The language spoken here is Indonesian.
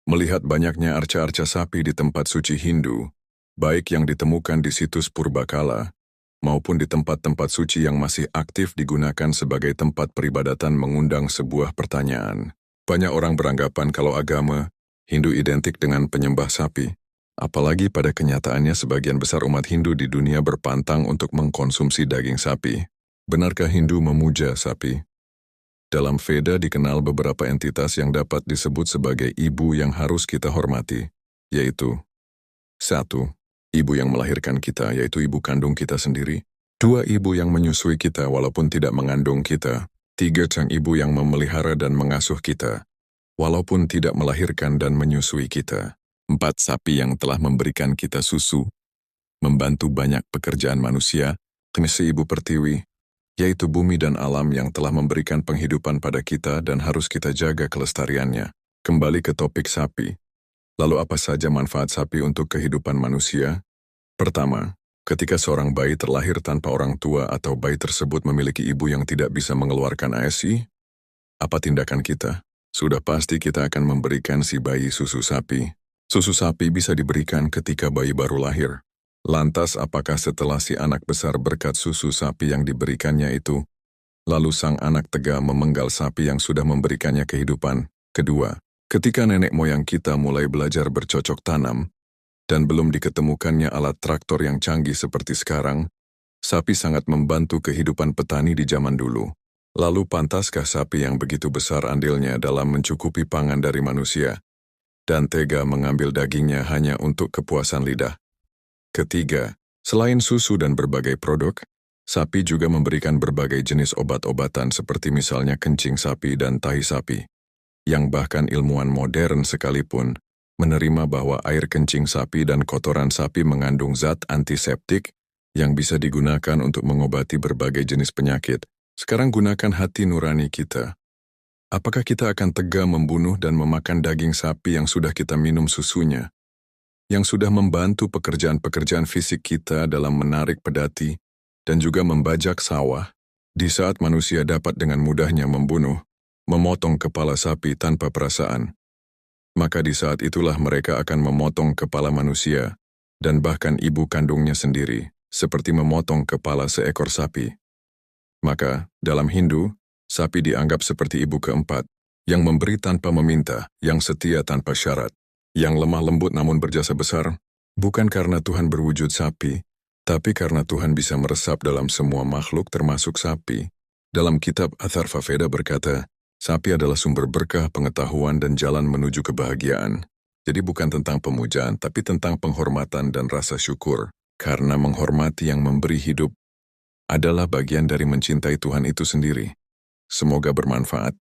Melihat banyaknya arca-arca sapi di tempat suci Hindu, baik yang ditemukan di situs purbakala, maupun di tempat-tempat suci yang masih aktif digunakan sebagai tempat peribadatan mengundang sebuah pertanyaan. Banyak orang beranggapan kalau agama Hindu identik dengan penyembah sapi, apalagi pada kenyataannya sebagian besar umat Hindu di dunia berpantang untuk mengkonsumsi daging sapi. Benarkah Hindu memuja sapi? Dalam Veda dikenal beberapa entitas yang dapat disebut sebagai ibu yang harus kita hormati, yaitu 1. Ibu yang melahirkan kita, yaitu ibu kandung kita sendiri. 2. Ibu yang menyusui kita walaupun tidak mengandung kita. 3. Sang ibu yang memelihara dan mengasuh kita, walaupun tidak melahirkan dan menyusui kita. 4. Sapi yang telah memberikan kita susu, membantu banyak pekerjaan manusia. 5. Ibu pertiwi, yaitu bumi dan alam yang telah memberikan penghidupan pada kita dan harus kita jaga kelestariannya. Kembali ke topik sapi. Lalu apa saja manfaat sapi untuk kehidupan manusia? Pertama, ketika seorang bayi terlahir tanpa orang tua atau bayi tersebut memiliki ibu yang tidak bisa mengeluarkan ASI, apa tindakan kita? Sudah pasti kita akan memberikan si bayi susu sapi. Susu sapi bisa diberikan ketika bayi baru lahir. Lantas apakah setelah si anak besar berkat susu sapi yang diberikannya itu, lalu sang anak tega memenggal sapi yang sudah memberikannya kehidupan? Kedua, ketika nenek moyang kita mulai belajar bercocok tanam, dan belum diketemukannya alat traktor yang canggih seperti sekarang, sapi sangat membantu kehidupan petani di zaman dulu. Lalu pantaskah sapi yang begitu besar andilnya dalam mencukupi pangan dari manusia, dan tega mengambil dagingnya hanya untuk kepuasan lidah? Ketiga, selain susu dan berbagai produk, sapi juga memberikan berbagai jenis obat-obatan seperti misalnya kencing sapi dan tahi sapi, yang bahkan ilmuwan modern sekalipun menerima bahwa air kencing sapi dan kotoran sapi mengandung zat antiseptik yang bisa digunakan untuk mengobati berbagai jenis penyakit. Sekarang gunakan hati nurani kita. Apakah kita akan tega membunuh dan memakan daging sapi yang sudah kita minum susunya, yang sudah membantu pekerjaan-pekerjaan fisik kita dalam menarik pedati dan juga membajak sawah, di saat manusia dapat dengan mudahnya membunuh, memotong kepala sapi tanpa perasaan? Maka di saat itulah mereka akan memotong kepala manusia, dan bahkan ibu kandungnya sendiri, seperti memotong kepala seekor sapi. Maka, dalam Hindu, sapi dianggap seperti ibu keempat, yang memberi tanpa meminta, yang setia tanpa syarat, yang lemah lembut namun berjasa besar, bukan karena Tuhan berwujud sapi, tapi karena Tuhan bisa meresap dalam semua makhluk termasuk sapi. Dalam kitab Atharva Veda berkata, sapi adalah sumber berkah, pengetahuan, dan jalan menuju kebahagiaan. Jadi bukan tentang pemujaan, tapi tentang penghormatan dan rasa syukur. Karena menghormati yang memberi hidup adalah bagian dari mencintai Tuhan itu sendiri. Semoga bermanfaat.